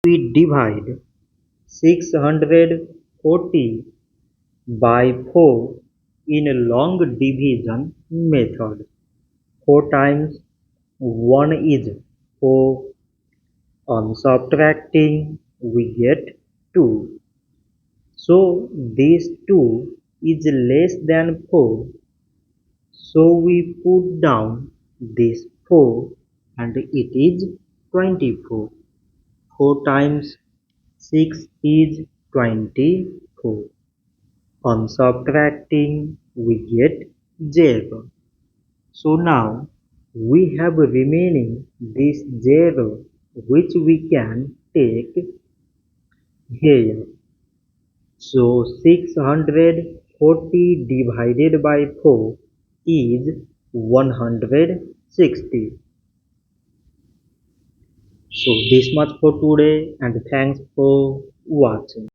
We divide 640 by 4 in a long division method. 4 times 1 is 4. On subtracting, we get 2. So this 2 is less than 4. So we put down this 4 and it is 24. 4 times 6 is 24. On subtracting, we get 0. So now we have remaining this 0 which we can take here. So 640 divided by 4 is 160. So this much for today and thanks for watching.